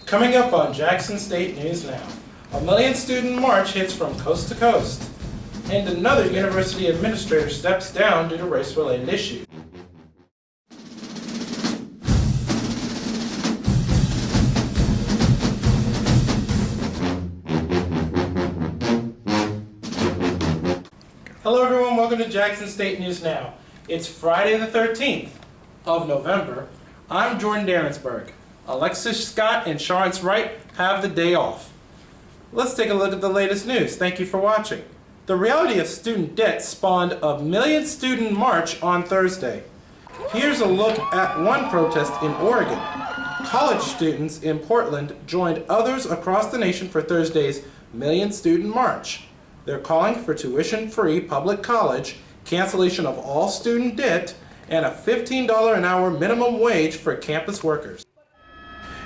Coming up on Jackson State News Now, a million-student march hits from coast to coast, and another university administrator steps down due to race-related issues. Hello everyone, welcome to Jackson State News Now. It's Friday the 13th of November. I'm Jordan Darensburg. Alexis Scott and Charance Wright have the day off. Let's take a look at the latest news. Thank you for watching. The reality of student debt spawned a million-student march on Thursday. Here's a look at one protest in Oregon. College students in Portland joined others across the nation for Thursday's million-student march. They're calling for tuition-free public college, cancellation of all student debt, and a $15 an hour minimum wage for campus workers.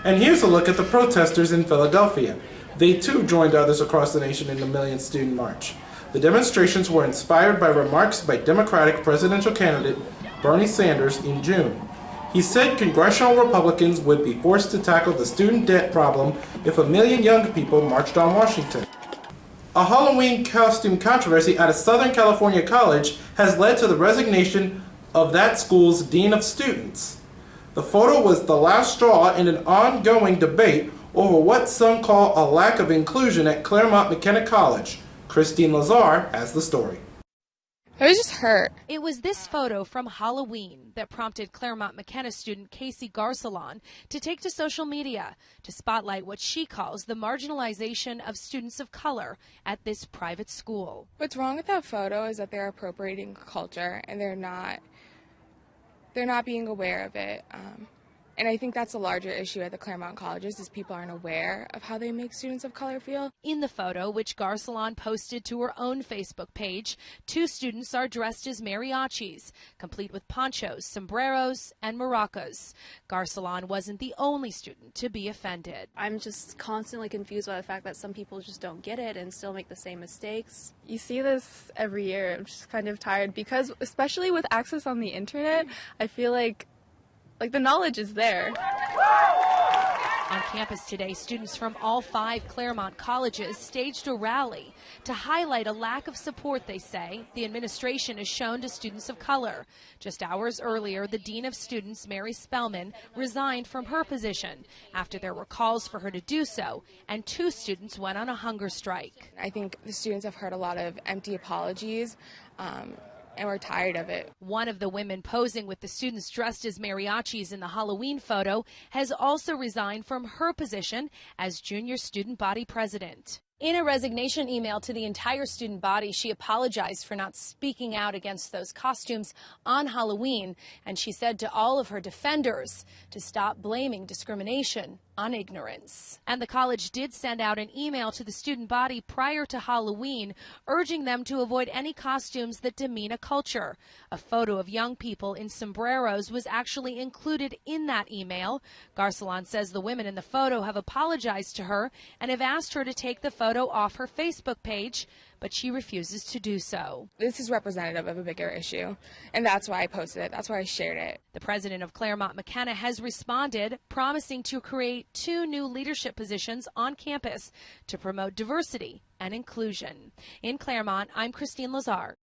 And here's a look at the protesters in Philadelphia. They too joined others across the nation in the million-student march. The demonstrations were inspired by remarks by Democratic presidential candidate Bernie Sanders in June. He said congressional Republicans would be forced to tackle the student debt problem if a million young people marched on Washington. A Halloween costume controversy at a Southern California college has led to the resignation of that school's dean of students. The photo was the last straw in an ongoing debate over what some call a lack of inclusion at Claremont McKenna College. Christine Lazar has the story. I was just hurt. It was this photo from Halloween that prompted Claremont McKenna student Casey Garcelon to take to social media to spotlight what she calls the marginalization of students of color at this private school. What's wrong with that photo is that they're appropriating culture and they're not being aware of it. And I think that's a larger issue at the Claremont colleges is people aren't aware of how they make students of color feel. In the photo, which Garcelon posted to her own Facebook page, two students are dressed as mariachis, complete with ponchos, sombreros, and maracas. Garcelon wasn't the only student to be offended. I'm just constantly confused by the fact that some people just don't get it and still make the same mistakes. You see this every year. I'm just kind of tired because, especially with access on the internet, I feel like the knowledge is there. On campus today, students from all 5 Claremont colleges staged a rally to highlight a lack of support, they say, the administration has shown to students of color. Just hours earlier, the dean of students, Mary Spellman, resigned from her position after there were calls for her to do so, and 2 students went on a hunger strike. I think the students have heard a lot of empty apologies. And we're tired of it. One of the women posing with the students dressed as mariachis in the Halloween photo has also resigned from her position as junior student body president. In a resignation email to the entire student body, she apologized for not speaking out against those costumes on Halloween, and she said to all of her defenders to stop blaming discrimination on ignorance. And the college did send out an email to the student body prior to Halloween, urging them to avoid any costumes that demean a culture. A photo of young people in sombreros was actually included in that email. Garcelon says the women in the photo have apologized to her and have asked her to take the photo off her Facebook page, but she refuses to do so. This is representative of a bigger issue, and that's why I posted it. That's why I shared it. The president of Claremont McKenna has responded, promising to create 2 new leadership positions on campus to promote diversity and inclusion. In Claremont, I'm Christine Lazar.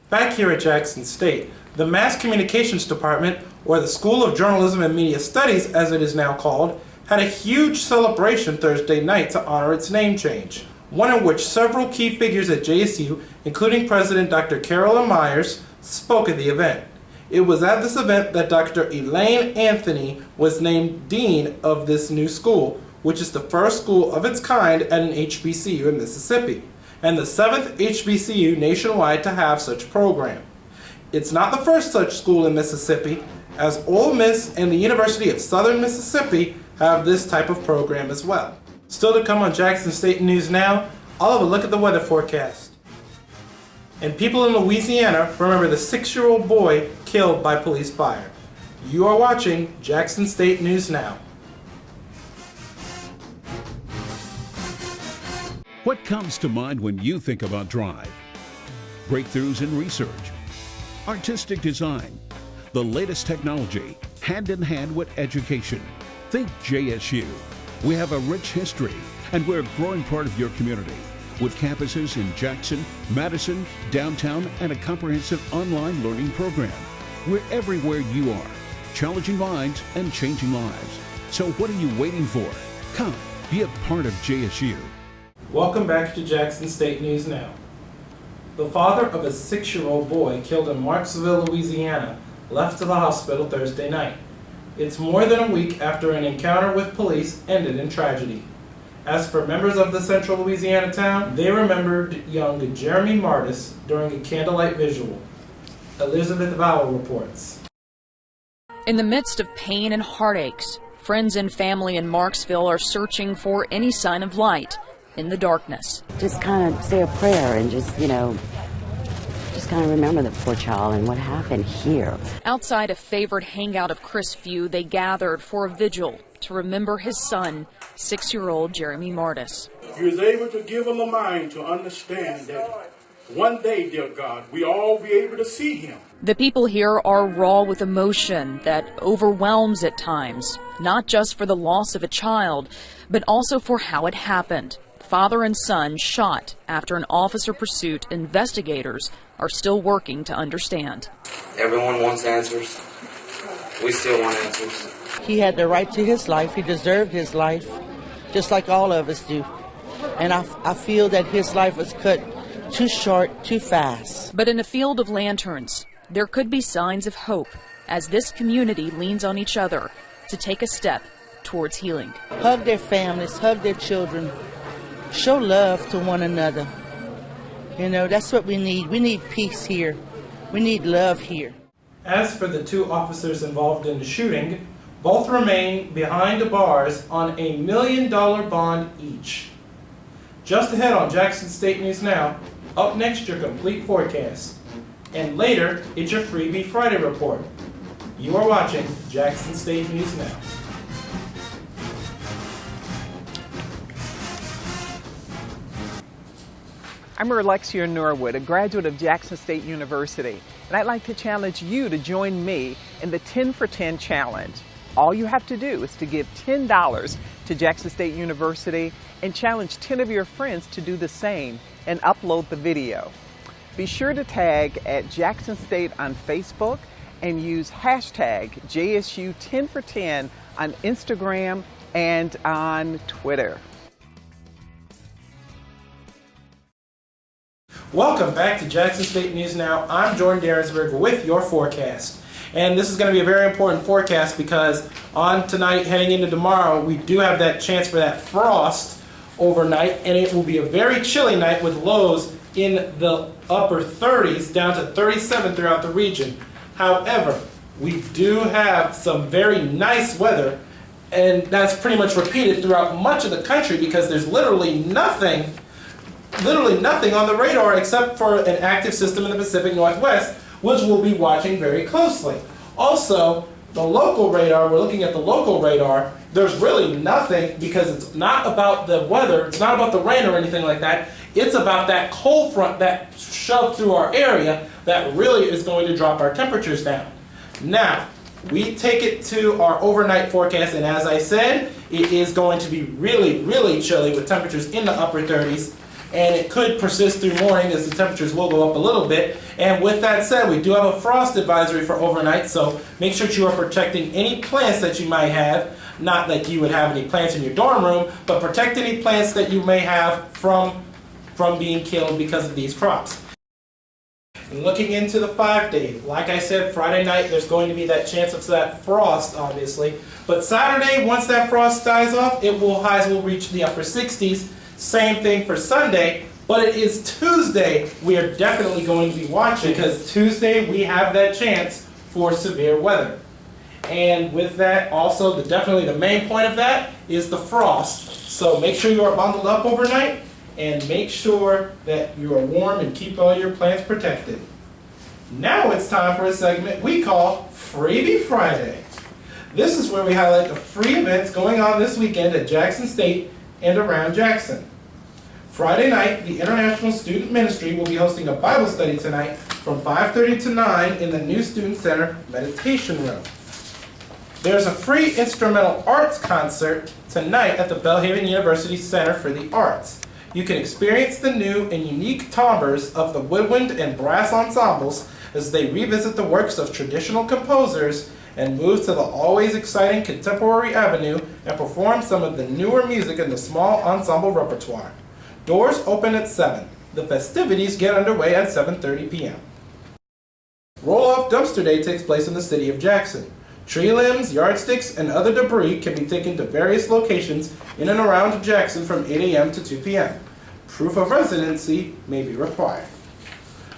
Back here at Jackson State, the Mass Communications Department, or the School of Journalism and Media Studies as it is now called, had a huge celebration Thursday night to honor its name change, one in which several key figures at JSU, including President Dr. Carolyn Myers, spoke at the event. It was at this event that Dr. Elaine Anthony was named Dean of this new school, which is the first school of its kind at an HBCU in Mississippi, and the 7th HBCU nationwide to have such a program. It's not the first such school in Mississippi, as Ole Miss and the University of Southern Mississippi have this type of program as well. Still to come on Jackson State News Now, I'll have a look at the weather forecast. And people in Louisiana remember the 6-year-old boy killed by police fire. You are watching Jackson State News Now. What comes to mind when you think about Drive? Breakthroughs in research, artistic design, the latest technology, hand in hand with education. Think JSU. We have a rich history, and we're a growing part of your community. With campuses in Jackson, Madison, downtown, and a comprehensive online learning program. We're everywhere you are, challenging minds and changing lives. So what are you waiting for? Come, be a part of JSU. Welcome back to Jackson State News Now. The father of a 6-year-old boy killed in Marksville, Louisiana, left to the hospital Thursday night. It's more than a week after an encounter with police ended in tragedy. As for members of the central Louisiana town, they remembered young Jeremy Martis during a candlelight visual. Elizabeth Vowell reports. In the midst of pain and heartaches, friends and family in Marksville are searching for any sign of light in the darkness. Just kind of say a prayer and just kind of remember the poor child and what happened here. Outside a favored hangout of Crisview, they gathered for a vigil to remember his son, 6-year-old Jeremy Martis. He was able to give him a mind to understand that one day, dear God, we all be able to see him. The people here are raw with emotion that overwhelms at times, not just for the loss of a child, but also for how it happened. Father and son shot after an officer pursuit. Investigators are still working to understand. Everyone wants answers. We still want answers. He had the right to his life. He deserved his life, just like all of us do. And I feel that his life was cut too short, too fast. But in a field of lanterns, there could be signs of hope as this community leans on each other to take a step towards healing. Hug their families, hug their children, show love to one another. You know, that's what we need. We need peace here. We need love here. As for the 2 officers involved in the shooting, both remain behind bars on $1 million bond each. Just ahead on Jackson State News Now, up next your complete forecast. And later, it's your Freebie Friday report. You are watching Jackson State News Now. I'm Alexis Norwood, a graduate of Jackson State University, and I'd like to challenge you to join me in the 10 for 10 challenge. All you have to do is to give $10 to Jackson State University and challenge 10 of your friends to do the same and upload the video. Be sure to tag at Jackson State on Facebook and use hashtag JSU10for10 on Instagram and on Twitter. Welcome back to Jackson State News Now. I'm Jordan Darensburg with your forecast. And this is going to be a very important forecast because on tonight, heading into tomorrow, we do have that chance for that frost overnight, and it will be a very chilly night with lows in the upper 30s down to 37 throughout the region. However, we do have some very nice weather, and that's pretty much repeated throughout much of the country because there's literally nothing on the radar except for an active system in the Pacific Northwest, which we'll be watching very closely. Also, the local radar, we're looking at the local radar, there's really nothing because it's not about the weather, it's not about the rain or anything like that, it's about that cold front that shoved through our area that really is going to drop our temperatures down. Now, we take it to our overnight forecast, and as I said, it is going to be really, really chilly with temperatures in the upper 30s. And it could persist through morning as the temperatures will go up a little bit. And with that said, we do have a frost advisory for overnight, so make sure that you are protecting any plants that you might have. Not that you would have any plants in your dorm room, but protect any plants that you may have from being killed because of these crops. And looking into the 5 days, like I said, Friday night there's going to be that chance of that frost, obviously. But Saturday, once that frost dies off, highs will reach the upper 60s. Same thing for Sunday, but it is Tuesday we are definitely going to be watching because Tuesday we have that chance for severe weather. And with that, also, definitely the main point of that is the frost. So make sure you are bundled up overnight and make sure that you are warm and keep all your plants protected. Now it's time for a segment we call Freebie Friday. This is where we highlight the free events going on this weekend at Jackson State and around Jackson. Friday night, the International Student Ministry will be hosting a Bible study tonight from 5:30 to 9 in the New Student Center Meditation Room. There's a free instrumental arts concert tonight at the Belhaven University Center for the Arts. You can experience the new and unique timbres of the woodwind and brass ensembles as they revisit the works of traditional composers and move to the always exciting contemporary avenue and perform some of the newer music in the small ensemble repertoire. Doors open at 7. The festivities get underway at 7:30 p.m. Roll-off dumpster day takes place in the city of Jackson. Tree limbs, yardsticks, and other debris can be taken to various locations in and around Jackson from 8 a.m. to 2 p.m. Proof of residency may be required.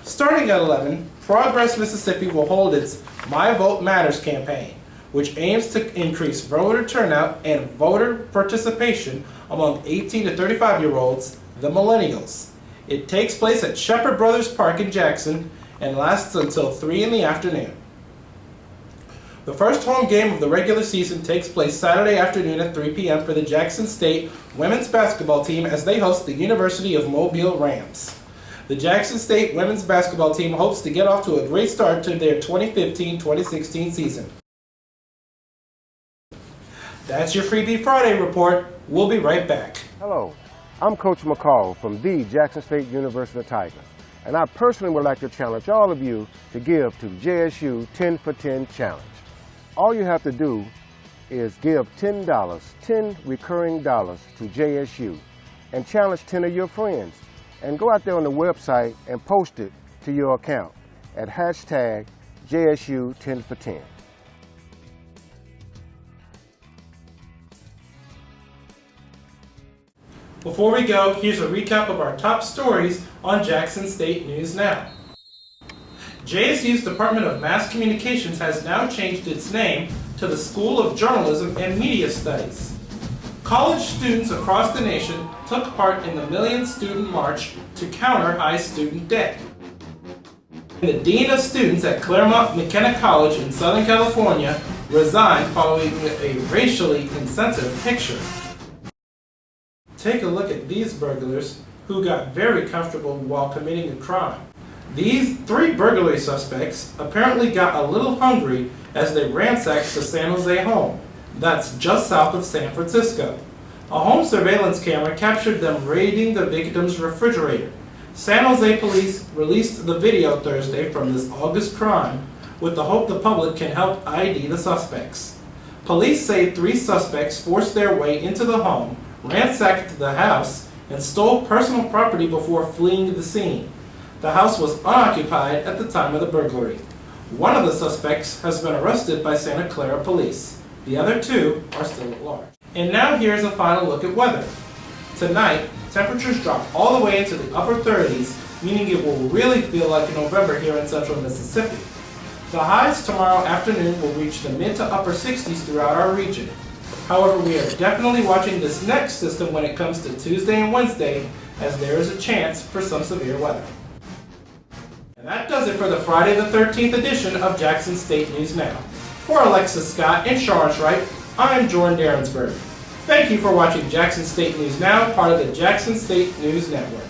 Starting at 11, Progress Mississippi will hold its My Vote Matters campaign, which aims to increase voter turnout and voter participation among 18 to 35-year-olds, the millennials. It takes place at Shepherd Brothers Park in Jackson and lasts until 3 in the afternoon. The first home game of the regular season takes place Saturday afternoon at 3 p.m. for the Jackson State women's basketball team as they host the University of Mobile Rams. The Jackson State women's basketball team hopes to get off to a great start to their 2015-2016 season. That's your Freebie Friday report. We'll be right back. Hello, I'm Coach McCall from the Jackson State University Tigers, and I personally would like to challenge all of you to give to the JSU 10 for 10 Challenge. All you have to do is give $10, 10 recurring dollars to JSU, and challenge 10 of your friends. And go out there on the website and post it to your account at hashtag JSU 10 for 10. Before we go, here's a recap of our top stories on Jackson State News Now. JSU's Department of Mass Communications has now changed its name to the School of Journalism and Media Studies. College students across the nation took part in the Million Student March to counter high student debt. The Dean of Students at Claremont McKenna College in Southern California resigned following a racially insensitive picture. Take a look at these burglars who got very comfortable while committing a crime. These 3 burglary suspects apparently got a little hungry as they ransacked the San Jose home. That's just south of San Francisco. A home surveillance camera captured them raiding the victim's refrigerator. San Jose police released the video Thursday from this August crime with the hope the public can help ID the suspects. Police say 3 suspects forced their way into the home, ransacked the house, and stole personal property before fleeing the scene. The house was unoccupied at the time of the burglary. One of the suspects has been arrested by Santa Clara police. The other 2 are still at large. And now here's a final look at weather. Tonight, temperatures drop all the way into the upper 30s, meaning it will really feel like November here in central Mississippi. The highs tomorrow afternoon will reach the mid to upper 60s throughout our region. However, we are definitely watching this next system when it comes to Tuesday and Wednesday, as there is a chance for some severe weather. And that does it for the Friday the 13th edition of Jackson State News Now. For Alexis Scott and Charance Wright, I'm Jordan Darensburg. Thank you for watching Jackson State News Now, part of the Jackson State News Network.